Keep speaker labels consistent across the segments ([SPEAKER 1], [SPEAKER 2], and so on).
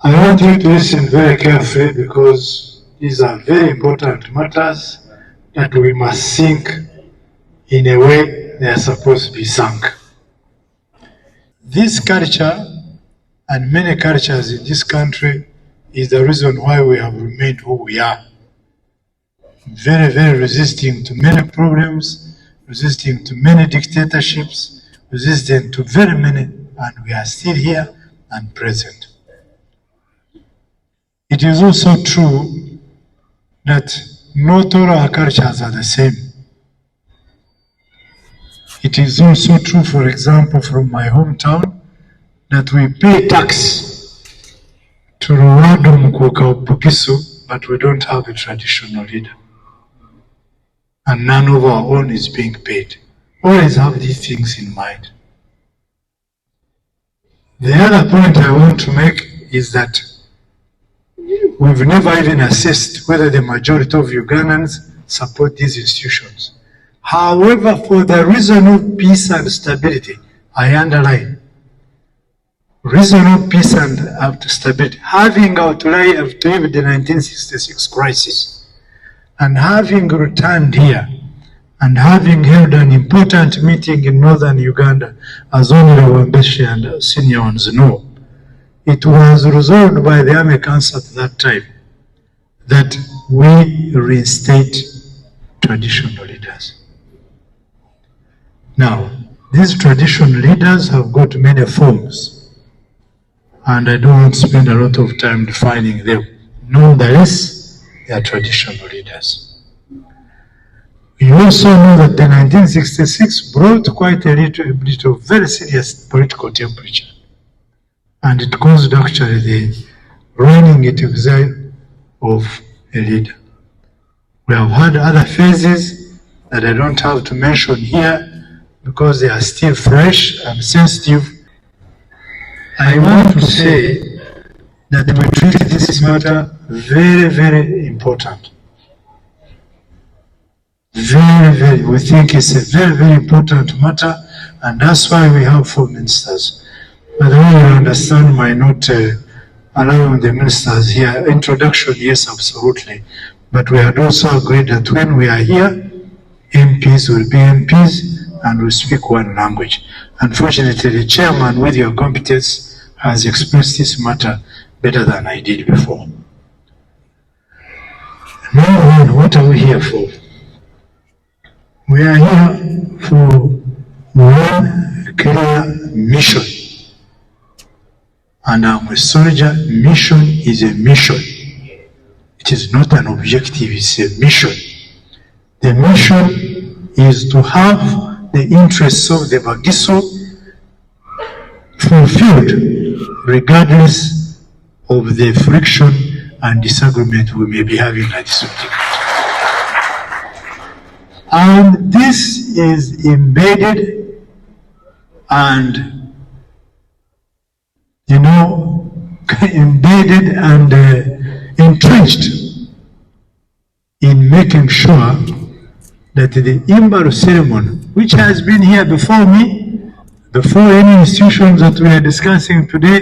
[SPEAKER 1] I want you to listen very carefully because these are very important matters that we must think in a way they are supposed to be sunk. This culture and many cultures in this country is the reason why we have remained who we are. Very, very resisting to many problems, resisting to many dictatorships, resisting to very many, and we are still here and present. It is also true that not all our cultures are the same. It is also true, for example, from my hometown, that we pay tax to Ruwado Mukoka Pukisu, but we don't have a traditional leader. And none of our own is being paid. Always have these things in mind. The other point I want to make is that we've never even assessed whether the majority of Ugandans support these institutions. However, for the reason of peace and stability, I underline, reason of peace and stability, having outlived the 1966 crisis, and having returned here, and having held an important meeting in northern Uganda, as only Wambeshi and senior ones know, it was resolved by the Army Council at that time that we reinstate traditional leaders. Now, these traditional leaders have got many forms, and I don't want to spend a lot of time defining them. Nonetheless, they are traditional leaders. You also know that the 1966 brought quite a bit of very serious political temperature, and it caused actually the running into exile of a leader. We have had other phases that I don't have to mention here because they are still fresh and sensitive. I want to say that we treat this matter very, very important. Very, very, we think it's a very, very important matter, and that's why we have 4 ministers. By the way, you understand my not allowing the ministers here. Introduction, yes, absolutely. But we had also agreed that when we are here, MPs will be MPs and will speak one language. Unfortunately, the chairman, with your competence, has expressed this matter better than I did before. Now, what are we here for? We are here for one clear mission. And I'm a soldier. Mission is a mission. It is not an objective, it's a mission. The mission is to have the interests of the Bagiso fulfilled regardless of the friction and disagreement we may be having at this meeting. And this is embedded and embedded and entrenched in making sure that the Imbalu ceremony, which has been here before me, before any institutions that we are discussing today,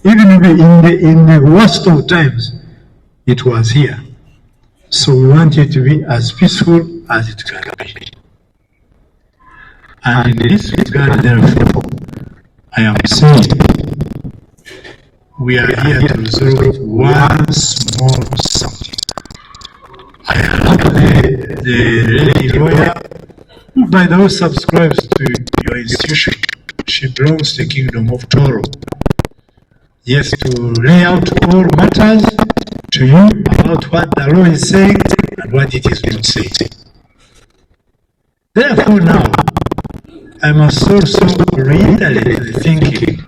[SPEAKER 1] even in the worst of times, it was here. So we want it to be as peaceful as it can be. And in this regard, therefore, I am saying we are here to resolve one small something. I have the lady lawyer, who by the way subscribes to your institution. She belongs to the Kingdom of Toro. Yes, to lay out all matters to you about what the law is saying and what it is not saying. Therefore now, I must also reiterate the thinking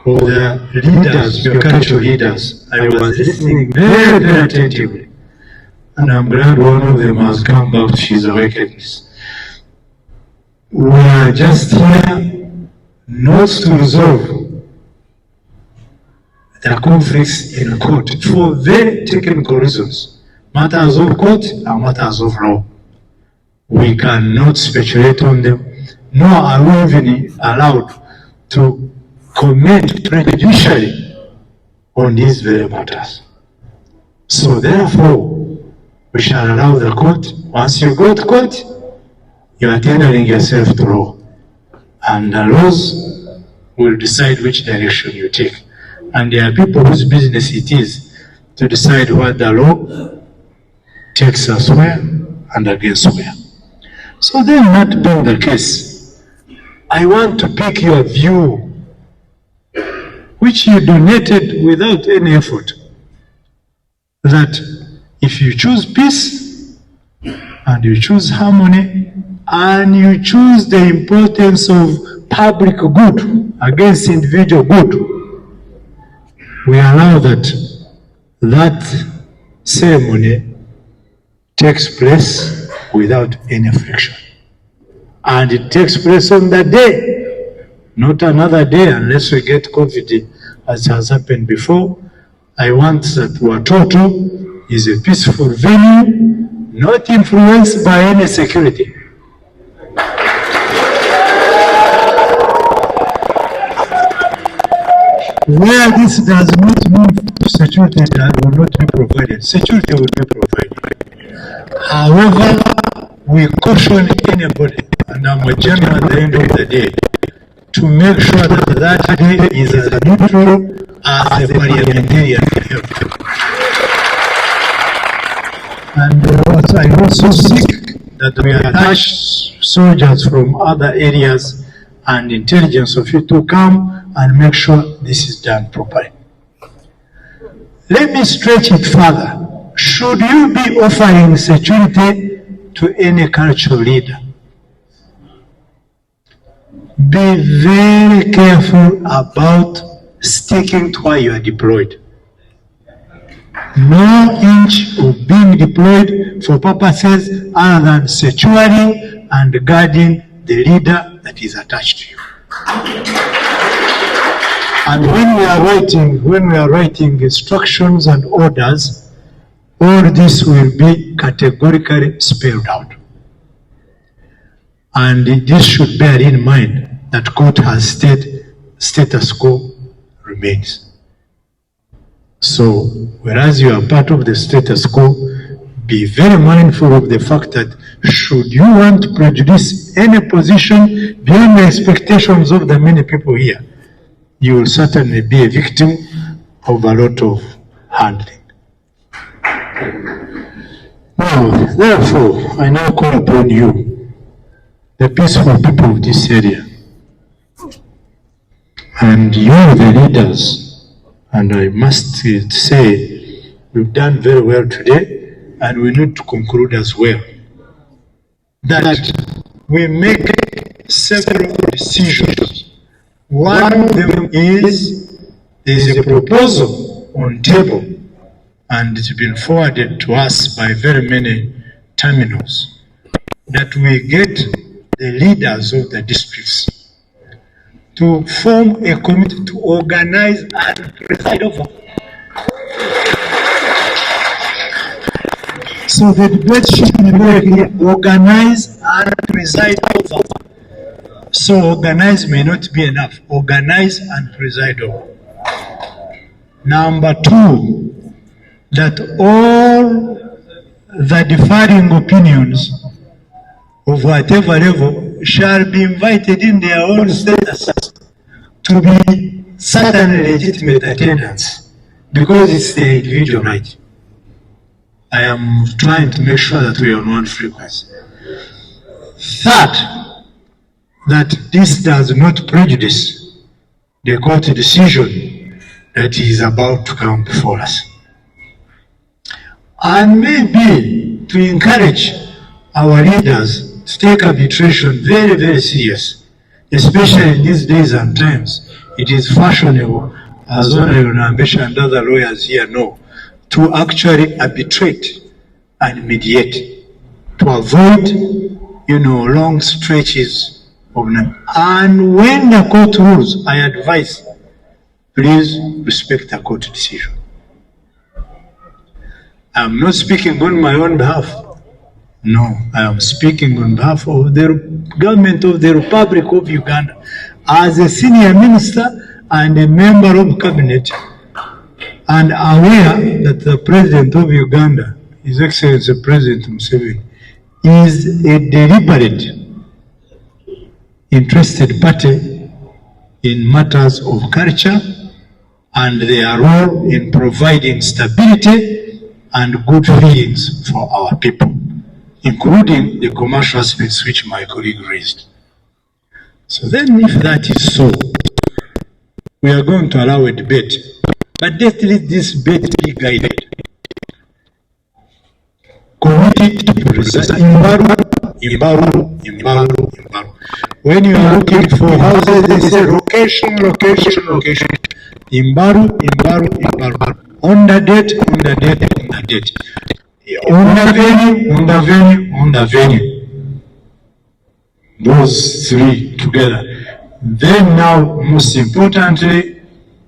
[SPEAKER 1] of the leaders, your cultural leaders. I was listening very, very attentively, and I'm glad one of them has come back to his awakenings. We are just here not to resolve the conflicts in court for very technical reasons. Matters of court are matters of law. We cannot speculate on them, nor are we even allowed to comment prejudicially on these very matters. So therefore, we shall allow the court, once you go to court, you are tendering yourself to law. And the laws will decide which direction you take. And there are people whose business it is to decide what the law takes us where and against where. So then, that being the case, I want to pick your view, which you donated without any effort, that if you choose peace and you choose harmony and you choose the importance of public good against individual good, we allow that ceremony takes place without any friction. And it takes place on that day, not another day, unless we get COVID as has happened before. I want that Watoto is a peaceful venue, not influenced by any security. Where this does not mean security will not be provided, security will be provided. However, we caution anybody, and I'm a chairman at the end of the day, to make sure that that day is as neutral as a parliamentarian. And I also seek that we attach soldiers from other areas and intelligence of you to come and make sure this is done properly. Let me stretch it further. Should you be offering security to any cultural leader, be very careful about sticking to where you are deployed. No inch of being deployed for purposes other than securing and guarding the leader that is attached to you. And when we are writing instructions and orders, all this will be categorically spelled out. And this should bear in mind that court has status quo remains. So, whereas you are part of the status quo, be very mindful of the fact that should you want to prejudice any position beyond the expectations of the many people here, you will certainly be a victim of a lot of handling. Now, therefore, I now call upon you, the peaceful people of this area, and you, the leaders, and I must say, we've done very well today, and we need to conclude as well, that we make several decisions. One of them is, there is a proposal on table, and it's been forwarded to us by very many terminals, that we get the leaders of the districts to form a committee to organize and preside over. So the debate should be very clear, organize and preside over. So organize may not be enough, organize and preside over. Number two, that all the differing opinions of whatever level shall be invited in their own status to be certainly legitimate attendance, because it's the individual right. I am trying to make sure that we are on one frequency. Third, that this does not prejudice the court decision that is about to come before us. And maybe to encourage our leaders to take arbitration very, very serious, especially in these days and times. It is fashionable, as Honorable Nambesha and other lawyers here know, to actually arbitrate and mediate, to avoid, long stretches of time. And when the court rules, I advise, please respect the court decision. I'm not speaking on my own behalf. No, I am speaking on behalf of the government of the Republic of Uganda as a senior minister and a member of cabinet. and aware that the President of Uganda, His Excellency President Museveni, is a deliberate, interested party in matters of culture and their role in providing stability and good feelings for our people, including the commercial aspects which my colleague raised. So then, if that is so, we are going to allow a debate, but let this debate be guided. Committed to preside. Imbalu. When you are looking for houses, they say location. Imbalu. On the date. On the venue. Those three together. Then now, most importantly,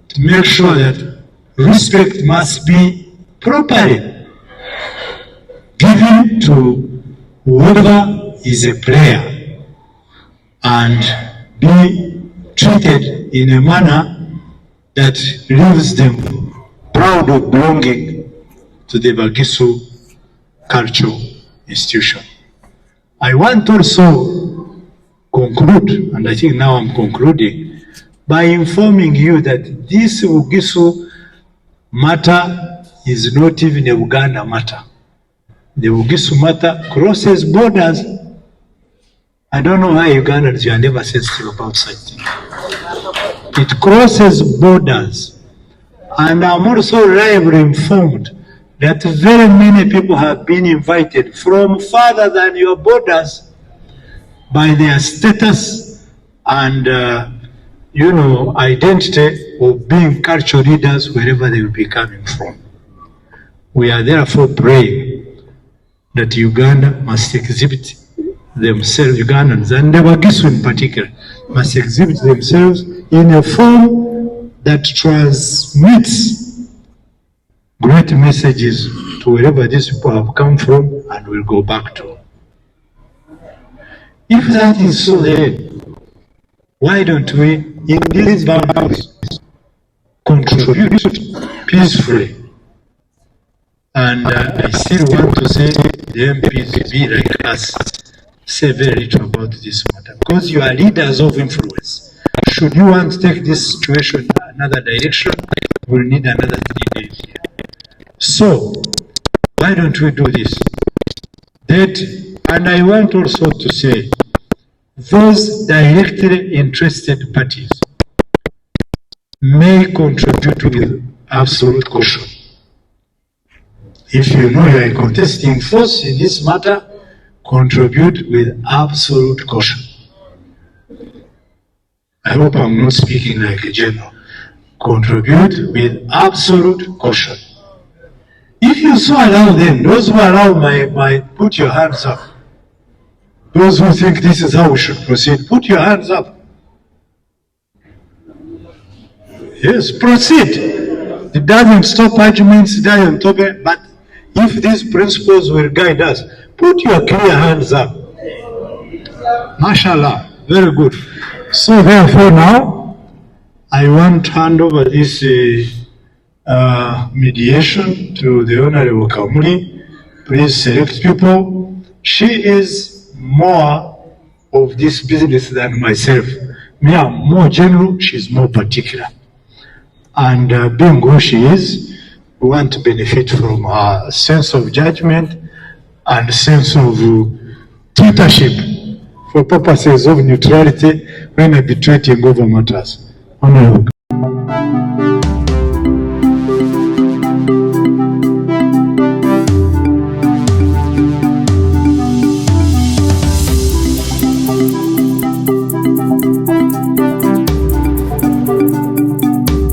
[SPEAKER 1] to make sure that respect must be properly given to whoever is a player and be treated in a manner that leaves them proud of belonging to the Bagisu cultural institution. I want also conclude, and I think now I'm concluding, by informing you that this Bugisu matter is not even a Uganda matter. The Bugisu matter crosses borders. I don't know why Ugandans are never sensitive about such things. It crosses borders. And I'm also reliably informed that very many people have been invited from farther than your borders by their status and identity of being cultural leaders wherever they will be coming from. We are therefore praying that Uganda must exhibit themselves, Ugandans and the Bagisu in particular, must exhibit themselves in a form that transmits great messages to wherever these people have come from and will go back to. If that is so, then why don't we, in these boundaries, contribute peacefully? And I still want to say the MPs be like us, say very little about this matter, because you are leaders of influence. Should you want to take this situation another direction, we'll need another 3 days here. So, why don't we do this? And I want also to say, those directly interested parties may contribute with absolute caution. If you know you are a contesting force in this matter, contribute with absolute caution. I hope I'm not speaking like a general. Contribute with absolute caution. If you so allow them, those who allow my put your hands up. Those who think this is how we should proceed, put your hands up. Yes, proceed. It doesn't stop arguments, it doesn't stop it, but if these principles will guide us, put your clear hands up. Mashallah, very good. So therefore now, I want to hand over this mediation to the Honorable Kamuli. Please select people. She is more of this business than myself. Me, I'm more general, she's more particular. And being who she is, we want to benefit from her sense of judgment and sense of tutorship for purposes of neutrality when arbitrating over matters. Honorable.